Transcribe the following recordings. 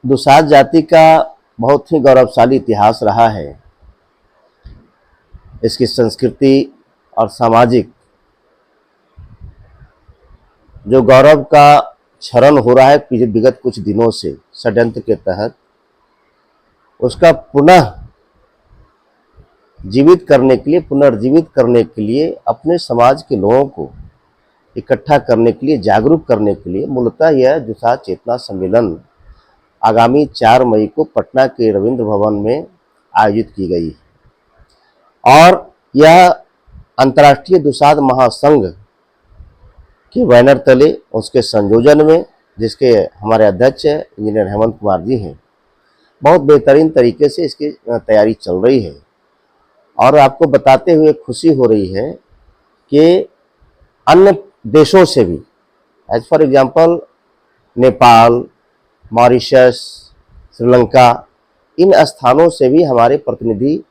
दुसाध जाति का बहुत ही गौरवशाली इतिहास रहा है। इसकी संस्कृति और सामाजिक जो गौरव का क्षरण हो रहा है विगत कुछ दिनों से षड्यंत्र के तहत, उसका पुनर्जीवित करने के लिए अपने समाज के लोगों को इकट्ठा करने के लिए, जागरूक करने के लिए मूलतः यह दुसाध चेतना सम्मेलन आगामी 4 मई को पटना के रविंद्र भवन में आयोजित की गई और यह अंतर्राष्ट्रीय दुसाध महासंघ के बैनर तले, उसके संयोजन में, जिसके हमारे अध्यक्ष इंजीनियर हेमंत कुमार जी हैं, बहुत बेहतरीन तरीके से इसकी तैयारी चल रही है। और आपको बताते हुए खुशी हो रही है कि अन्य देशों से भी, as for example Nepal, Mauritius, Sri Lanka, इन स्थानों से भी हमारे प्रतिनिधि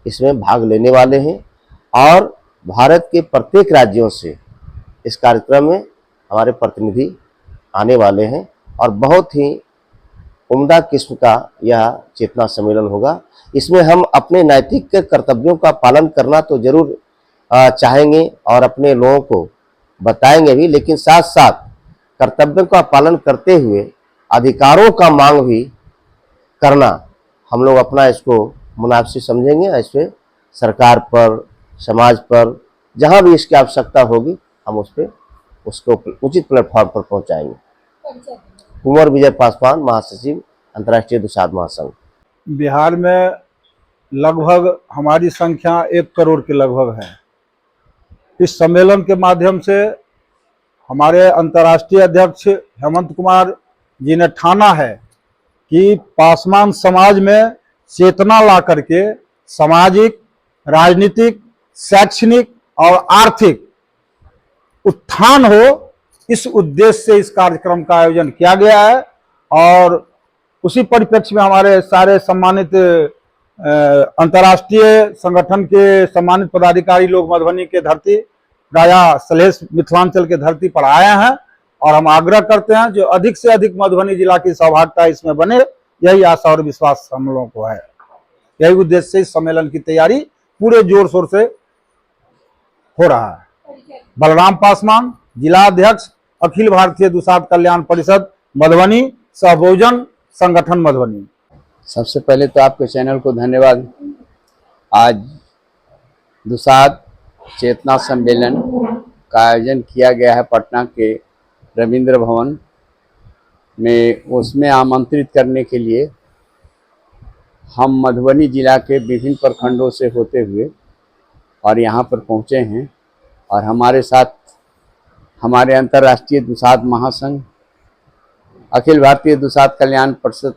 इसमें भाग लेने वाले हैं और भारत के प्रत्येक राज्यों से इस कार्यक्रम में हमारे प्रतिनिधि आने वाले हैं और बहुत ही उम्दा किस्म का यह चेतना सम्मेलन होगा। इसमें हम अपने नैतिक कर्तव्यों का पालन करना तो जरूर चाहेंगे और अपने लोगों को बताएंगे भी, लेकिन साथ साथ कर्तव्यों का पालन करते हुए अधिकारों का मांग भी करना हम लोग अपना इसको मुनासिब समझेंगे। ऐसे सरकार पर, समाज पर, जहां भी इसकी आवश्यकता होगी हम उसको उचित प्लेटफॉर्म पर पहुंचाएंगे। कुंवर विजय पासवान, महासचिव, अंतर्राष्ट्रीय दुसाध महासंघ। बिहार में लगभग हमारी संख्या 1 करोड़ के लगभग है। इस सम्मेलन के माध्यम से हमारे अंतर्राष्ट्रीय अध्यक्ष हेमंत कुमार जी ने ठाना है कि पासवान समाज में चेतना ला करके सामाजिक, राजनीतिक, शैक्षणिक और आर्थिक उत्थान हो, इस उद्देश्य से इस कार्यक्रम का आयोजन किया गया है। और उसी परिप्रेक्ष्य में हमारे सारे सम्मानित अंतर्राष्ट्रीय संगठन के सम्मानित पदाधिकारी लोग मधुबनी के धरती, राजा सलहेश मिथिलांचल के धरती पर आए हैं और हम आग्रह करते हैं जो अधिक से अधिक मधुबनी जिला की सहभागिता इसमें बने, यही आशा और विश्वास हम लोगों को है। यही उद्देश्य से इस सम्मेलन की तैयारी पूरे जोर शोर से हो रहा है। बलराम पासवान, जिला अध्यक्ष, अखिल भारतीय दुसाध कल्याण परिषद मधुबनी, सहभोजन संगठन मधुबनी। सबसे पहले तो आपके चैनल को धन्यवाद। आज दुसाध चेतना सम्मेलन का आयोजन किया गया है पटना के रविंद्र भवन में। उसमें आमंत्रित करने के लिए हम मधुबनी जिला के विभिन्न प्रखंडों से होते हुए और यहाँ पर पहुँचे हैं और हमारे साथ हमारे अंतर्राष्ट्रीय दुसाध महासंघ, अखिल भारतीय दुसाध कल्याण परिषद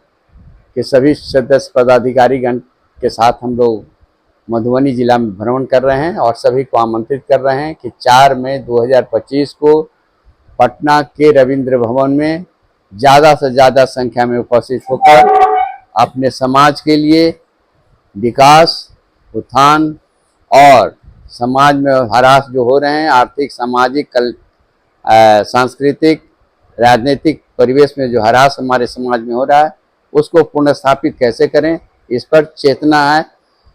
के सभी सदस्य पदाधिकारीगण के साथ हम लोग मधुबनी जिला में भ्रमण कर रहे हैं और सभी को आमंत्रित कर रहे हैं कि 4 मई 2025 को पटना के रविंद्र भवन में ज़्यादा से ज़्यादा संख्या में उपस्थित होकर अपने समाज के लिए विकास, उत्थान और समाज में ह्रास जो हो रहे हैं, आर्थिक, सामाजिक, सांस्कृतिक, राजनीतिक परिवेश में जो ह्रास हमारे समाज में हो रहा है, उसको पुनर्स्थापित कैसे करें, इस पर चेतना है।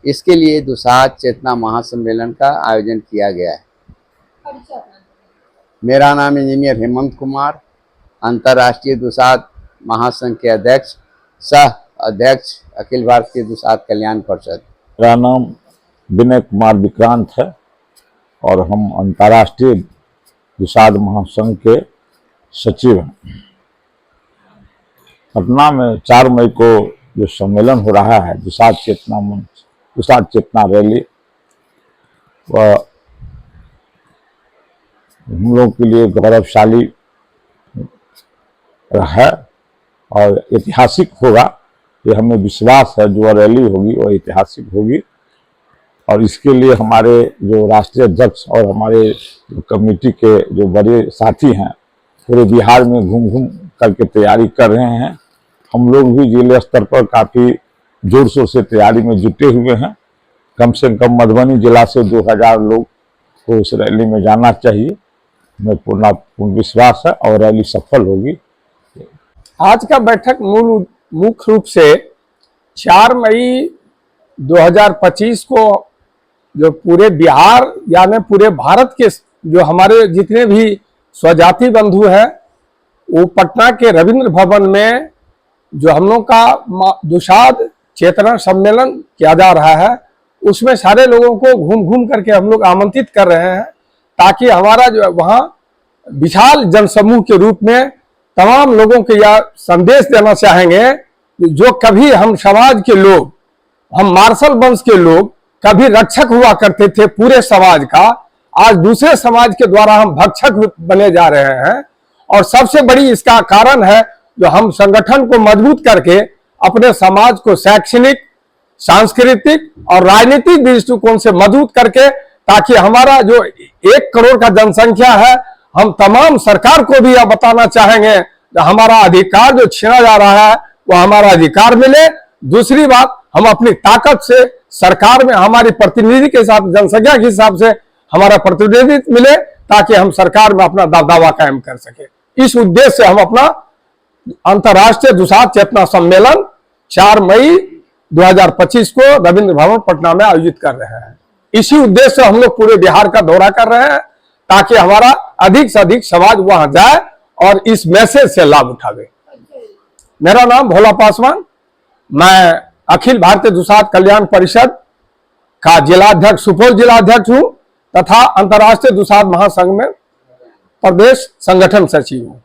इसके लिए दुसाध चेतना महासम्मेलन का आयोजन किया गया है। मेरा नाम इंजीनियर हेमंत कुमार, अंतर्राष्ट्रीय दुसाध महासंघ के अध्यक्ष, सह अध्यक्ष, अखिल भारतीय दुसाध कल्याण परिषद। मेरा नाम विनय कुमार विक्रांत है और हम अंतर्राष्ट्रीय दुसाध महासंघ के सचिव हैं। पटना में 4 मई को जो सम्मेलन हो रहा है दुसाध चेतना रैली, वह हम लोग के लिए गौरवशाली है और ऐतिहासिक होगा, ये हमें विश्वास है। जो रैली होगी वह ऐतिहासिक होगी और इसके लिए हमारे जो राष्ट्रीय अध्यक्ष और हमारे कमेटी के जो बड़े साथी हैं पूरे बिहार में घूम घूम करके तैयारी कर रहे हैं। हम लोग भी जिले स्तर पर काफ़ी जोर शोर से तैयारी में जुटे हुए हैं। कम से कम मधुबनी जिला से 2000 लोग को इस रैली में जाना चाहिए। मैं पूर्ण विश्वास है और रैली सफल होगी। आज का बैठक मूल मुख्य रूप से 4 मई 2025 को जो पूरे बिहार यानी पूरे भारत के जो हमारे जितने भी स्वजाति बंधु हैं, वो पटना के रविंद्र भवन में जो हम लोग का दुसाध चेतना सम्मेलन किया जा रहा है, उसमें सारे लोगों को घूम घूम करके हम लोग आमंत्रित कर रहे हैं, ताकि हमारा जो वहाँ विशाल जनसमूह के रूप में तमाम लोगों को यह संदेश देना चाहेंगे, जो कभी हम समाज के लोग, हम मार्शल वंश के लोग कभी रक्षक हुआ करते थे पूरे समाज का, आज दूसरे समाज के द्वारा हम भक्षक बने जा रहे हैं। और सबसे बड़ी इसका कारण है जो हम संगठन को मजबूत करके अपने समाज को शैक्षणिक, सांस्कृतिक और राजनीतिक दृष्टिकोण से मजबूत करके, ताकि हमारा जो 1 करोड़ का जनसंख्या है, हम तमाम सरकार को भी यह बताना चाहेंगे हमारा अधिकार जो छीना जा रहा है वो हमारा अधिकार मिले। दूसरी बात, हम अपनी ताकत से सरकार में हमारी प्रतिनिधि के हिसाब, जनसंख्या के हिसाब से हमारा प्रतिनिधित्व मिले, ताकि हम सरकार में अपना दबदबा कायम कर सके। इस उद्देश्य से हम अपना अंतर्राष्ट्रीय दुसाध चेतना सम्मेलन 4 मई 2025 को रविंद्र भवन पटना में आयोजित कर रहे हैं। इसी उद्देश्य से हम लोग पूरे बिहार का दौरा कर रहे हैं, ताकि हमारा अधिक से अधिक समाज वहां जाए और इस मैसेज से लाभ उठावे। मेरा नाम भोला पासवान, मैं अखिल भारतीय दुसाध कल्याण परिषद का जिलाध्यक्ष, सुपौल जिलाध्यक्ष हूं तथा अंतर्राष्ट्रीय दुसाध महासंघ में प्रदेश संगठन सचिव हूं।